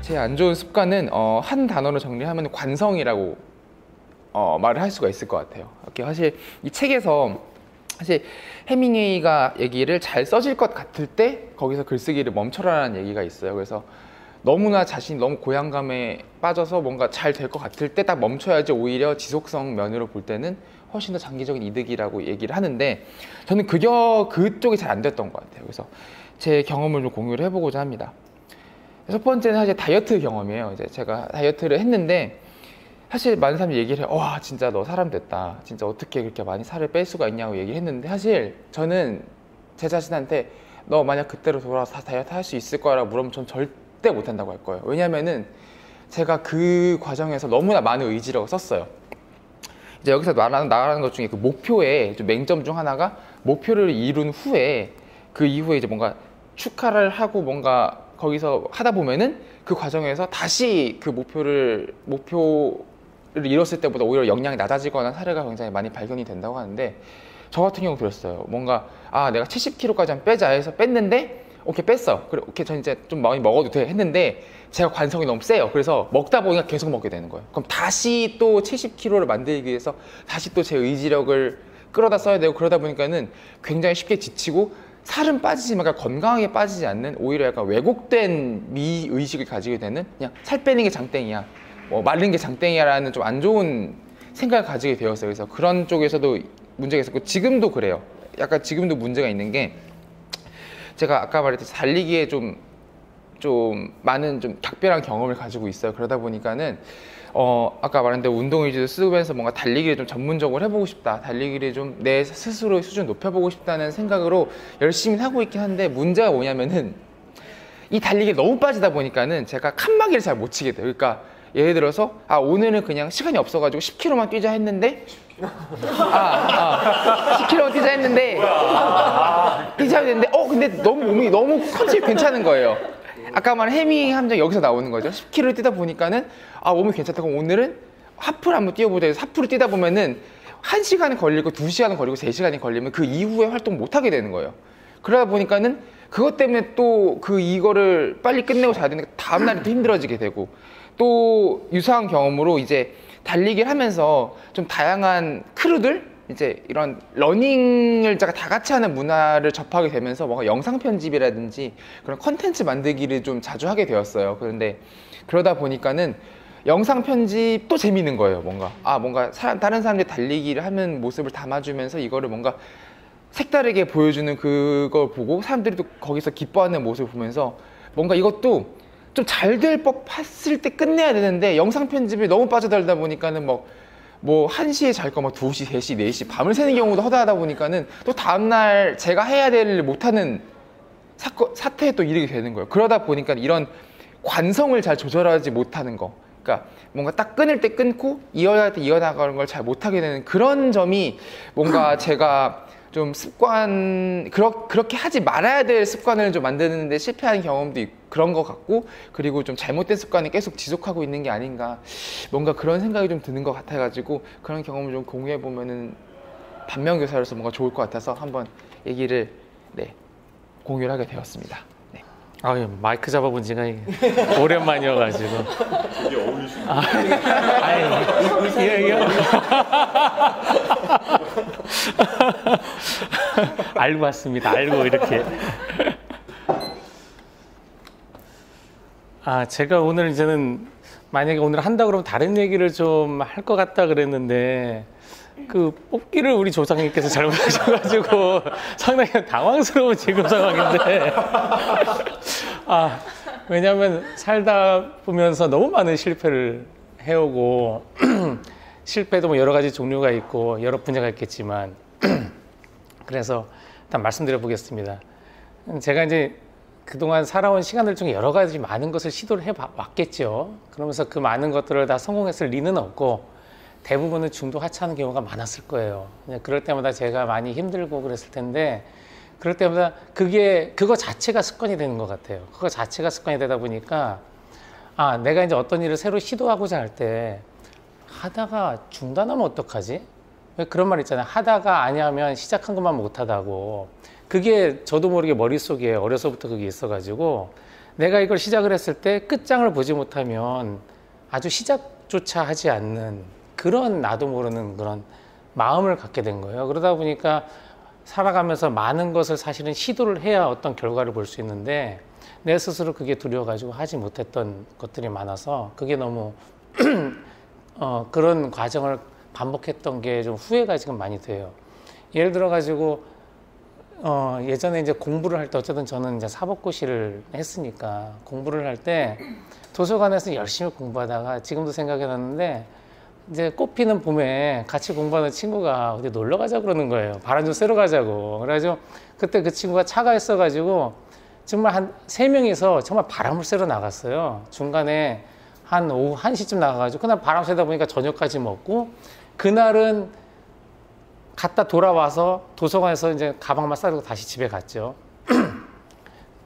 제 안 좋은 습관은 한 단어로 정리하면 관성이라고 말을 할 수가 있을 것 같아요. 이렇게 사실 이 책에서 사실 해밍웨이가 얘기를 잘 써질 것 같을 때 거기서 글쓰기를 멈춰라라는 얘기가 있어요. 그래서 너무나 자신이 너무 고향감에 빠져서 뭔가 잘 될 것 같을 때 딱 멈춰야지 오히려 지속성 면으로 볼 때는 훨씬 더 장기적인 이득이라고 얘기를 하는데 저는 그쪽이 잘 안 됐던 것 같아요. 그래서 제 경험을 좀 공유를 해보고자 합니다. 첫 번째는 사실 다이어트 경험이에요. 이제 제가 다이어트를 했는데 사실 많은 사람들이 얘기를 해요. 와 진짜 너 사람 됐다. 진짜 어떻게 그렇게 많이 살을 뺄 수가 있냐고 얘기했는데 사실 저는 제 자신한테 너 만약 그때로 돌아와서 다이어트 할 수 있을 거라고 물으면 전 절대 못한다고 할 거예요. 왜냐면은 제가 그 과정에서 너무나 많은 의지력을 썼어요. 이제 여기서 나가는 것 중에 그 목표의 좀 맹점 중 하나가 목표를 이룬 후에 그 이후에 이제 뭔가 축하를 하고 뭔가 거기서 하다 보면은 그 과정에서 다시 그 목표를 이뤘을 때보다 오히려 역량이 낮아지거나 사례가 굉장히 많이 발견이 된다고 하는데 저 같은 경우 그랬어요. 뭔가 내가 70kg까지 한번 빼자 해서 뺐는데 오케이 뺐어. 그래 오케이 전 이제 좀 많이 먹어도 돼 했는데 제가 관성이 너무 세요. 그래서 먹다 보니까 계속 먹게 되는 거예요. 그럼 다시 또 70kg를 만들기 위해서 다시 또 제 의지력을 끌어다 써야 되고 그러다 보니까는 굉장히 쉽게 지치고 살은 빠지지만 건강하게 빠지지 않는 오히려 약간 왜곡된 미의식을 가지게 되는 그냥 살 빼는 게 장땡이야 마른 게 장땡이야라는 좀 안 좋은 생각을 가지게 되었어요. 그래서 그런 쪽에서도 문제가 있었고 지금도 그래요. 약간 지금도 문제가 있는 게 제가 아까 말했듯이 달리기에 좀 많은 좀 각별한 경험을 가지고 있어요. 그러다 보니까는 아까 말했는데 운동의지도 쓰면서 뭔가 달리기를 좀 전문적으로 해보고 싶다. 달리기를 좀 내 스스로의 수준 높여보고 싶다는 생각으로 열심히 하고 있긴 한데 문제가 뭐냐면은 이 달리기에 너무 빠지다 보니까는 제가 칸막이를 잘 못 치게 돼요. 그러니까 예를 들어서 오늘은 그냥 시간이 없어가지고 10km만 뛰자 했는데 10km만 뛰자 했는데 근데 너무 몸이 너무 컨셉이 괜찮은 거예요. 아까 말한 해밍 함정 여기서 나오는 거죠. 10km를 뛰다 보니까는 몸이 괜찮다. 그럼 오늘은 하프를 한번 뛰어보자 해서 하프를 뛰다 보면은 1시간이 걸리고 2시간이 걸리고 3시간이 걸리면 그 이후에 활동 못 하게 되는 거예요. 그러다 보니까는 그것 때문에 또 이거를 빨리 끝내고 자야 되니까 다음날이 또 힘들어지게 되고 또 유사한 경험으로 이제 달리기를 하면서 좀 다양한 크루들 이제 이런 러닝을 다 같이 하는 문화를 접하게 되면서 뭔가 영상 편집이라든지 그런 컨텐츠 만들기를 좀 자주 하게 되었어요. 그런데 그러다 보니까는 영상 편집도 재밌는 거예요. 뭔가 다른 사람들이 달리기를 하는 모습을 담아주면서 이거를 뭔가 색다르게 보여주는 그걸 보고 사람들이 또 거기서 기뻐하는 모습을 보면서 뭔가 이것도 좀 잘 될 법했을 때 끝내야 되는데 영상 편집이 너무 빠져들다 보니까는 뭐 1시에 잘 거 2시, 3시, 4시 밤을 새는 경우도 허다하다 보니까는 또 다음날 제가 해야 될 일 못하는 사태에 또 이르게 되는 거예요. 그러다 보니까 이런 관성을 잘 조절하지 못하는 거, 그러니까 뭔가 딱 끊을 때 끊고 이어나갈 때 이어나가는 걸 잘 못하게 되는 그런 점이 뭔가 제가 좀 그렇게 하지 말아야 될 습관을 좀 만드는데 실패하는 경험도 그런 것 같고, 그리고 좀 잘못된 습관이 계속 지속하고 있는 게 아닌가, 뭔가 그런 생각이 좀 드는 것 같아가지고 그런 경험을 좀 공유해 보면은 반면교사로서 뭔가 좋을 것 같아서 한번 얘기를 공유를 하게 되었습니다. 네. 마이크 잡아본 지가 오랜만이어가지고. 이게 어울리시는 알고 왔습니다. 알고 이렇게. 제가 오늘 이제는 만약에 오늘 한다 그러면 다른 얘기를 좀 할 것 같다 그랬는데 그 뽑기를 우리 조상님께서 잘못하셔가지고 상당히 당황스러운 지금 상황인데 왜냐하면 살다 보면서 너무 많은 실패를 해오고 실패도 뭐 여러 가지 종류가 있고 여러 분야가 있겠지만 그래서 일단 말씀드려 보겠습니다. 제가 이제 그동안 살아온 시간들 중에 여러 가지 많은 것을 시도를 해왔겠죠. 그러면서 그 많은 것들을 다 성공했을 리는 없고 대부분은 중도 하차하는 경우가 많았을 거예요. 그럴 때마다 제가 많이 힘들고 그랬을 텐데 그럴 때마다 그거 자체가 습관이 되는 것 같아요. 그거 자체가 습관이 되다 보니까 내가 이제 어떤 일을 새로 시도하고자 할 때 하다가 중단하면 어떡하지? 왜 그런 말 있잖아요. 하다가 아니하면 시작한 것만 못하다고. 그게 저도 모르게 머릿속에 어려서부터 그게 있어가지고 내가 이걸 시작을 했을 때 끝장을 보지 못하면 아주 시작조차 하지 않는 그런 나도 모르는 그런 마음을 갖게 된 거예요. 그러다 보니까 살아가면서 많은 것을 사실은 시도를 해야 어떤 결과를 볼 수 있는데 내 스스로 그게 두려워가지고 하지 못했던 것들이 많아서 그게 너무 그런 과정을 반복했던 게 좀 후회가 지금 많이 돼요. 예를 들어가지고 예전에 이제 공부를 할 때 어쨌든 저는 이제 사법고시를 했으니까 공부를 할 때 도서관에서 열심히 공부하다가 지금도 생각이 나는데 이제 꽃피는 봄에 같이 공부하는 친구가 어디 놀러 가자 그러는 거예요. 바람 좀 쐬러 가자고. 그래가지고 그때 그 친구가 차가 있어가지고 정말 한 3명이서 정말 바람을 쐬러 나갔어요. 중간에 한 오후 1시쯤 나가가지고 그날 바람 쐬다 보니까 저녁까지 먹고 그날은 갔다 돌아와서 도서관에서 이제 가방만 싸들고 다시 집에 갔죠.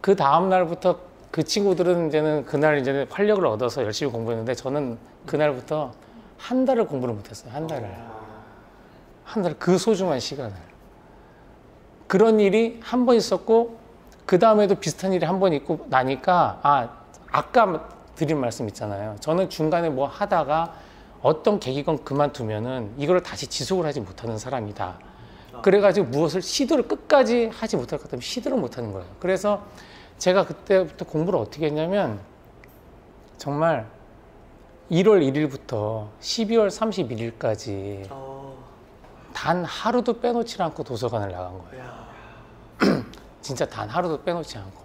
그 다음 날부터 그 친구들은 이제는 그날 이제 활력을 얻어서 열심히 공부했는데 저는 그날부터 한 달을 공부를 못했어요. 한 달을. 한 달, 그 소중한 시간을. 그런 일이 한 번 있었고, 그 다음에도 비슷한 일이 한 번 있고 나니까, 아까 드린 말씀 있잖아요. 저는 중간에 뭐 하다가 어떤 계기건 그만두면은 이걸 다시 지속을 하지 못하는 사람이다. 그래가지고 무엇을 시도를 끝까지 하지 못할 것 같으면 시도를 못하는 거예요. 그래서 제가 그때부터 공부를 어떻게 했냐면, 정말 1월 1일부터 12월 31일까지 단 하루도 빼놓지 않고 도서관을 나간 거예요. 진짜 단 하루도 빼놓지 않고.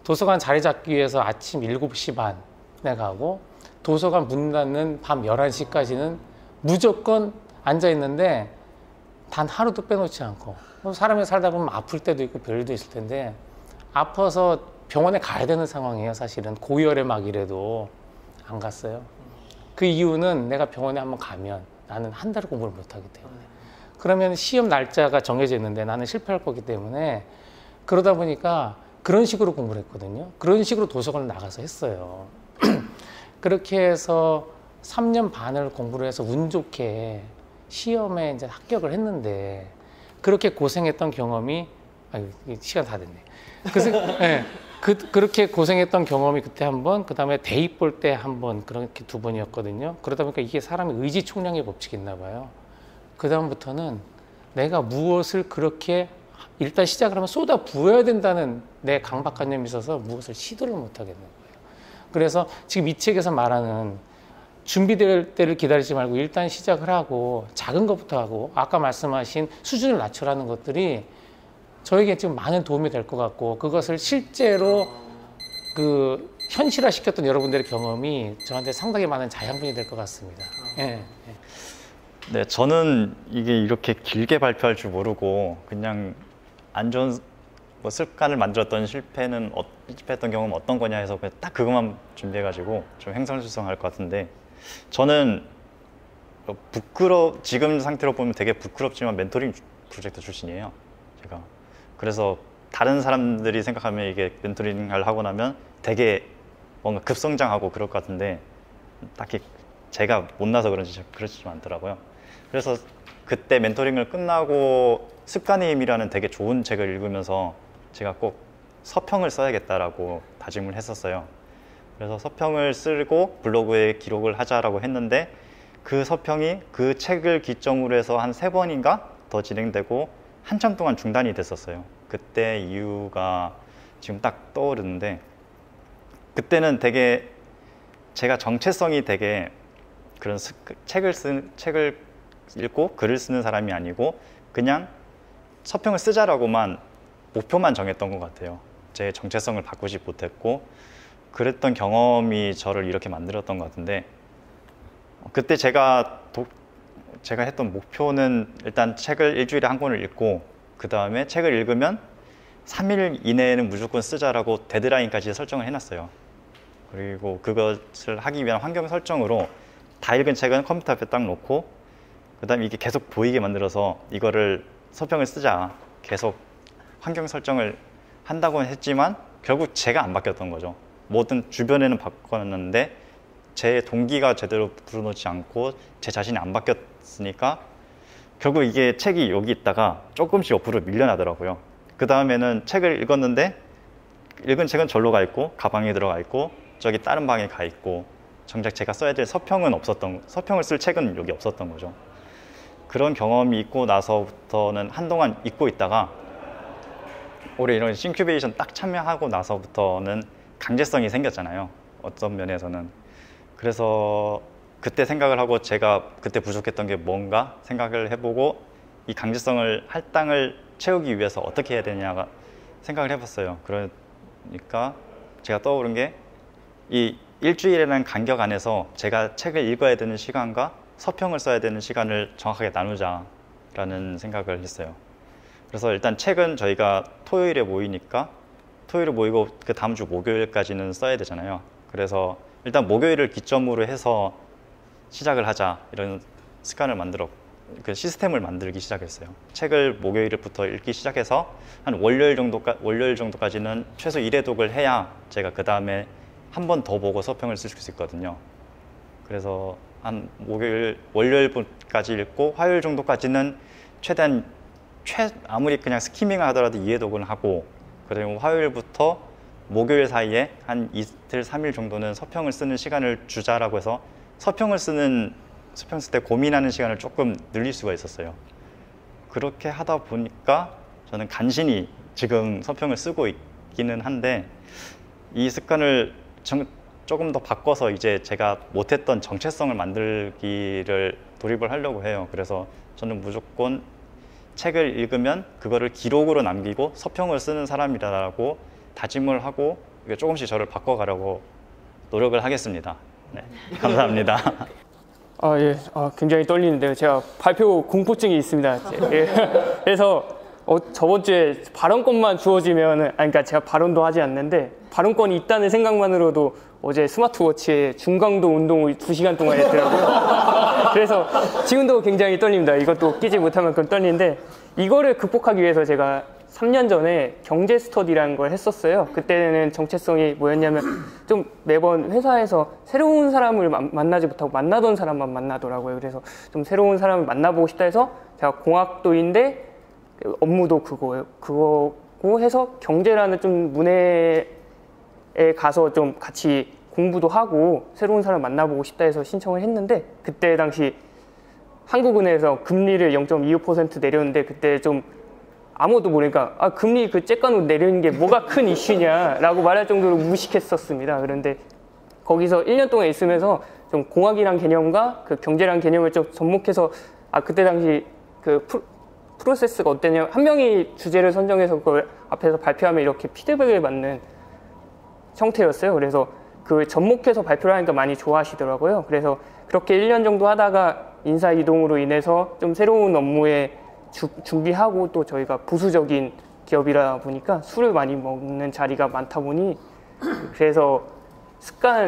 도서관 자리 잡기 위해서 아침 7시 반에 가고 도서관 문 닫는 밤 11시까지는 무조건 앉아 있는데 단 하루도 빼놓지 않고. 사람이 살다 보면 아플 때도 있고 별일도 있을 텐데 아파서 병원에 가야 되는 상황이에요. 사실은 고열에 막 이래도 안 갔어요. 그 이유는 내가 병원에 한번 가면 나는 한 달을 공부를 못하기 때문에. 그러면 시험 날짜가 정해져 있는데 나는 실패할 거기 때문에 그러다 보니까 그런 식으로 공부를 했거든요. 그런 식으로 도서관을 나가서 했어요. 그렇게 해서 3년 반을 공부를 해서 운 좋게 시험에 이제 합격을 했는데 그렇게 고생했던 경험이 시간 다 됐네. 그래서 네, 그렇게 고생했던 경험이 그때 한 번, 그 다음에 대입 볼 때 한 번, 그렇게 2번이었거든요. 그러다 보니까 이게 사람의 의지총량의 법칙이 있나 봐요. 그 다음부터는 내가 무엇을 그렇게 일단 시작을 하면 쏟아 부어야 된다는 내 강박관념이 있어서 무엇을 시도를 못 하겠는 거예요. 그래서 지금 이 책에서 말하는 준비될 때를 기다리지 말고 일단 시작을 하고 작은 것부터 하고 아까 말씀하신 수준을 낮춰라는 것들이 저에게 지금 많은 도움이 될 것 같고 그것을 실제로 현실화 시켰던 여러분들의 경험이 저한테 상당히 많은 자양분이 될 것 같습니다. 네, 저는 이게 이렇게 길게 발표할 줄 모르고 그냥 안 좋은 습관을 만들었던 실패했던 경험은 어떤 거냐 해서 그냥 딱 그것만 준비해가지고 좀 횡설수설할 것 같은데 저는 지금 상태로 보면 되게 부끄럽지만 멘토링 프로젝트 출신이에요. 제가. 그래서 다른 사람들이 생각하면 이게 멘토링을 하고 나면 되게 뭔가 급성장하고 그럴 것 같은데 딱히 제가 못나서 그런지 그렇지 않더라고요. 그래서 그때 멘토링을 끝나고 습관의 힘이라는 되게 좋은 책을 읽으면서 제가 꼭 서평을 써야겠다라고 다짐을 했었어요. 그래서 서평을 쓰고 블로그에 기록을 하자라고 했는데 그 서평이 그 책을 기점으로 해서 한 3번인가 더 진행되고 한참 동안 중단이 됐었어요. 그때 이유가 지금 딱 떠오르는데 그때는 되게 제가 정체성이 되게 그런 책을 읽고 글을 쓰는 사람이 아니고 그냥 서평을 쓰자라고만 목표만 정했던 것 같아요. 제 정체성을 바꾸지 못했고 그랬던 경험이 저를 이렇게 만들었던 것 같은데 그때 제가 했던 목표는 일단 책을 일주일에 한 권을 읽고 그 다음에 책을 읽으면 3일 이내에는 무조건 쓰자라고 데드라인까지 설정을 해놨어요. 그리고 그것을 하기 위한 환경 설정으로 다 읽은 책은 컴퓨터 앞에 딱 놓고 그 다음에 이게 계속 보이게 만들어서 이거를 서평을 쓰자 계속 환경 설정을 한다고 했지만 결국 제가 안 바뀌었던 거죠. 뭐든 주변에는 바꿨는데 제 동기가 제대로 불어넣지 않고 제 자신이 안 바뀌었으니까 결국 이게 책이 여기 있다가 조금씩 옆으로 밀려나더라고요. 그 다음에는 책을 읽었는데 읽은 책은 절로 가 있고 가방에 들어가 있고 저기 다른 방에 가 있고 정작 제가 써야 될 서평을 쓸 책은 여기 없었던 거죠. 그런 경험이 있고 나서부터는 한동안 잊고 있다가 올해 이런 싱큐베이션 딱 참여하고 나서부터는 강제성이 생겼잖아요. 어떤 면에서는. 그래서 그때 생각을 하고 제가 그때 부족했던 게 뭔가 생각을 해보고 이 강제성을 할당을 채우기 위해서 어떻게 해야 되냐가 생각을 해봤어요. 그러니까 제가 떠오른 게 이 일주일이라는 간격 안에서 제가 책을 읽어야 되는 시간과 서평을 써야 되는 시간을 정확하게 나누자라는 생각을 했어요. 그래서 일단 책은 저희가 토요일에 모이니까 토요일에 모이고 그 다음 주 목요일까지는 써야 되잖아요. 그래서 일단 목요일을 기점으로 해서 시작을 하자 이런 그 시스템을 만들기 시작했어요. 책을 목요일부터 읽기 시작해서 한 월요일 정도까지는 최소 1회 독을 해야 제가 그 다음에 한 번 더 보고 서평을 쓸 수 있거든요. 그래서 한 월요일까지 읽고 화요일 정도까지는 최대한 아무리 그냥 스키밍을 하더라도 2회 독을 하고 그리고 화요일부터 목요일 사이에 한 이틀, 3일 정도는 서평을 쓰는 시간을 주자라고 해서 서평 쓸 때 고민하는 시간을 조금 늘릴 수가 있었어요. 그렇게 하다 보니까 저는 간신히 지금 서평을 쓰고 있기는 한데 이 습관을 조금 더 바꿔서 이제 제가 못했던 정체성을 만들기를 돌입을 하려고 해요. 그래서 저는 무조건 책을 읽으면 그거를 기록으로 남기고 서평을 쓰는 사람이라고 다짐을 하고 조금씩 저를 바꿔가려고 노력을 하겠습니다. 네, 감사합니다. 예. 굉장히 떨리는데요. 제가 발표 공포증이 있습니다. 예. 그래서 저번 주에 발언권만 주어지면, 그러니까 제가 발언도 하지 않는데 발언권이 있다는 생각만으로도 어제 스마트워치에 중강도 운동을 2시간 동안 했더라고요. 그래서 지금도 굉장히 떨립니다. 이것도 끼지 못할 만큼 떨리는데 이거를 극복하기 위해서 제가 3년 전에 경제 스터디라는 걸 했었어요. 그때는 정체성이 뭐였냐면 좀 매번 회사에서 새로운 사람을 만나지 못하고 만나던 사람만 만나더라고요. 그래서 좀 새로운 사람을 만나보고 싶다 해서 제가 공학도인데 업무도 그거고 해서 경제라는 좀 문해에 가서 좀 같이 공부도 하고 새로운 사람 만나보고 싶다 해서 신청을 했는데 그때 당시 한국은행에서 금리를 0.25% 내렸는데 그때 좀 아무도 모르니까 금리 그 째까놓고 내리는 게 뭐가 큰 이슈냐라고 말할 정도로 무식했었습니다. 그런데 거기서 1년 동안 있으면서 좀 공학이란 개념과 그 경제란 개념을 좀 접목해서 그때 당시 그 프로세스가 어땠냐면 한 명이 주제를 선정해서 그걸 앞에서 발표하면 이렇게 피드백을 받는 형태였어요. 그래서 그 접목해서 발표를 하니까 많이 좋아하시더라고요. 그래서 그렇게 1년 정도 하다가 인사 이동으로 인해서 좀 새로운 업무에 준비하고 또 저희가 보수적인 기업이라 보니까 술을 많이 먹는 자리가 많다 보니 그래서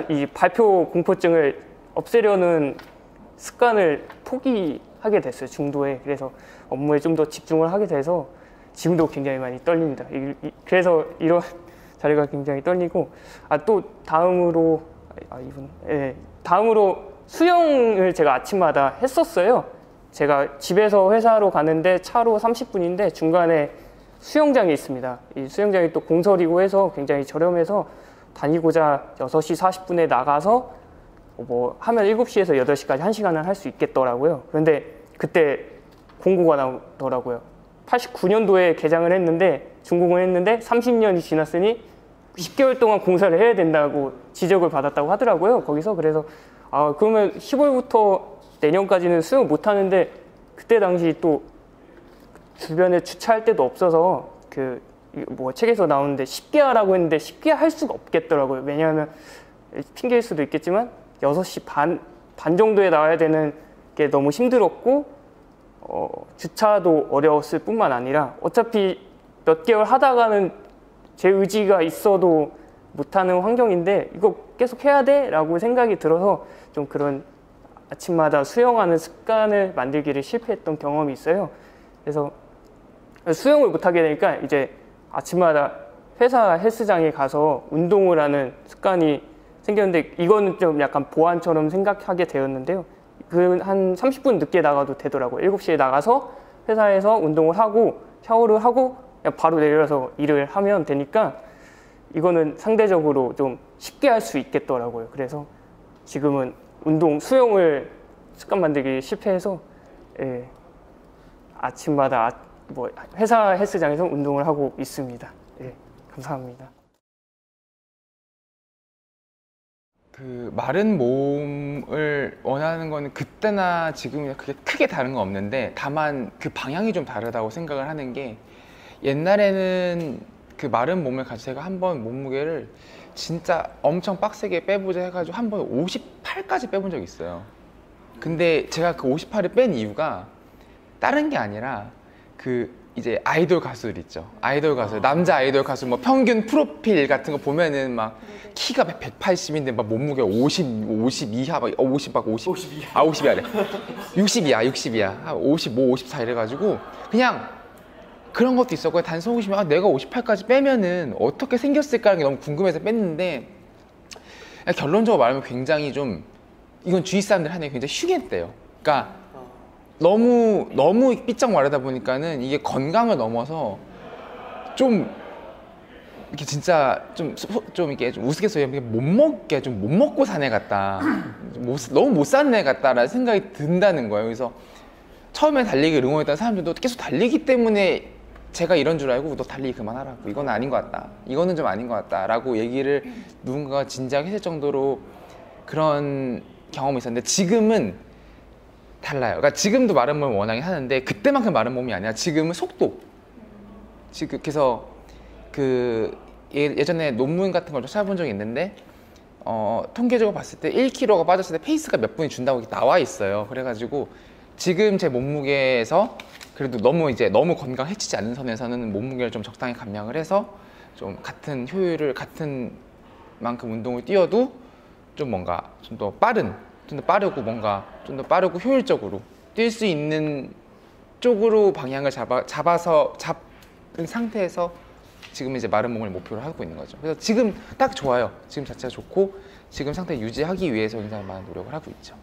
이 발표 공포증을 없애려는 습관을 포기하게 됐어요. 중도에. 그래서 업무에 좀 더 집중을 하게 돼서 지금도 굉장히 많이 떨립니다. 그래서 이런 자리가 굉장히 떨리고 또 다음으로 수영을 제가 아침마다 했었어요. 제가 집에서 회사로 가는데 차로 30분인데 중간에 수영장이 있습니다. 이 수영장이 또 공설이고 해서 굉장히 저렴해서 다니고자 6시 40분에 나가서 하면 7시에서 8시까지 1시간을 할 수 있겠더라고요. 그런데 그때 공고가 나오더라고요. 89년도에 개장을 했는데 준공을 했는데 30년이 지났으니 10개월 동안 공사를 해야 된다고 지적을 받았다고 하더라고요. 거기서. 그래서 그러면 10월부터 내년까지는 수영 못 하는데 그때 당시 또 주변에 주차할 데도 없어서 책에서 나오는데 쉽게 하라고 했는데 쉽게 할 수가 없겠더라고요. 왜냐하면 핑계일 수도 있겠지만 6시 반 정도에 나와야 되는 게 너무 힘들었고 주차도 어려웠을 뿐만 아니라 어차피 몇 개월 하다가는 제 의지가 있어도 못하는 환경인데 이거 계속 해야 돼? 라고 생각이 들어서 좀 그런 아침마다 수영하는 습관을 만들기를 실패했던 경험이 있어요. 그래서 수영을 못하게 되니까 이제 아침마다 회사 헬스장에 가서 운동을 하는 습관이 생겼는데 이거는 좀 약간 보안처럼 생각하게 되었는데요. 한 30분 늦게 나가도 되더라고요. 7시에 나가서 회사에서 운동을 하고 샤워를 하고 그냥 바로 내려서 일을 하면 되니까 이거는 상대적으로 좀 쉽게 할 수 있겠더라고요. 그래서 지금은 수영을 습관 만들기 실패해서 예, 아침마다 뭐 회사 헬스장에서 운동을 하고 있습니다. 예, 감사합니다. 그 마른 몸을 원하는 거는 그때나 지금이나 그게 크게 다른 건 없는데 다만 그 방향이 좀 다르다고 생각을 하는 게 옛날에는 그 마른 몸을 가지고 제가 한번 몸무게를 진짜 엄청 빡세게 빼보자 해가지고 한 번 58까지 빼본 적이 있어요. 근데 제가 그 58을 뺀 이유가 다른 게 아니라 그 이제 아이돌 가수들 있죠. 아이돌 가수, 남자 아이돌 가수 뭐 평균 프로필 같은 거 보면은 막 키가 180인데 막 몸무게 50 이하, 막 50, 막 50, 아 50이야, 60이야, 한 55, 54 이래가지고 그냥 그런 것도 있었고 단순 호기심이 내가 58까지 빼면은 어떻게 생겼을까라는 게 너무 궁금해서 뺐는데 결론적으로 말하면 굉장히 좀 이건 주위 사람들 하는 게 굉장히 흉했대요. 그러니까 너무 삐쩍 마르다 보니까는 이게 건강을 넘어서 좀 이렇게 진짜 좀 이렇게 좀 우스갯소리에 못 먹고 산 애 같다. 너무 못 산 애 같다라는 생각이 든다는 거예요. 그래서 처음에 달리기를 응원했던 사람들도 계속 달리기 때문에 제가 이런 줄 알고 너 달리기 그만하라고, 이건 아닌 것 같다, 이거는 좀 아닌 것 같다 라고 얘기를 누군가가 진지하게 했을 정도로 그런 경험이 있었는데 지금은 달라요. 그러니까 지금도 마른 몸을 원하긴 하는데 그때만큼 마른 몸이 아니라 지금은 속도. 지금 그래서 그 예전에 논문 같은 걸 좀 찾아본 적이 있는데 통계적으로 봤을 때 1kg가 빠졌을 때 페이스가 몇 분이 준다고 나와 있어요. 그래가지고 지금 제 몸무게에서 그래도 너무 건강 해치지 않는 선에서는 몸무게를 좀 적당히 감량을 해서 좀 같은 효율을 같은 만큼 운동을 뛰어도 좀 뭔가 좀 더 빠르고 뭔가 좀 더 빠르고 효율적으로 뛸 수 있는 쪽으로 방향을 잡은 상태에서 지금 이제 마른 몸을 목표로 하고 있는 거죠. 그래서 지금 딱 좋아요. 지금 자체가 좋고 지금 상태 유지하기 위해서 굉장히 많은 노력을 하고 있죠.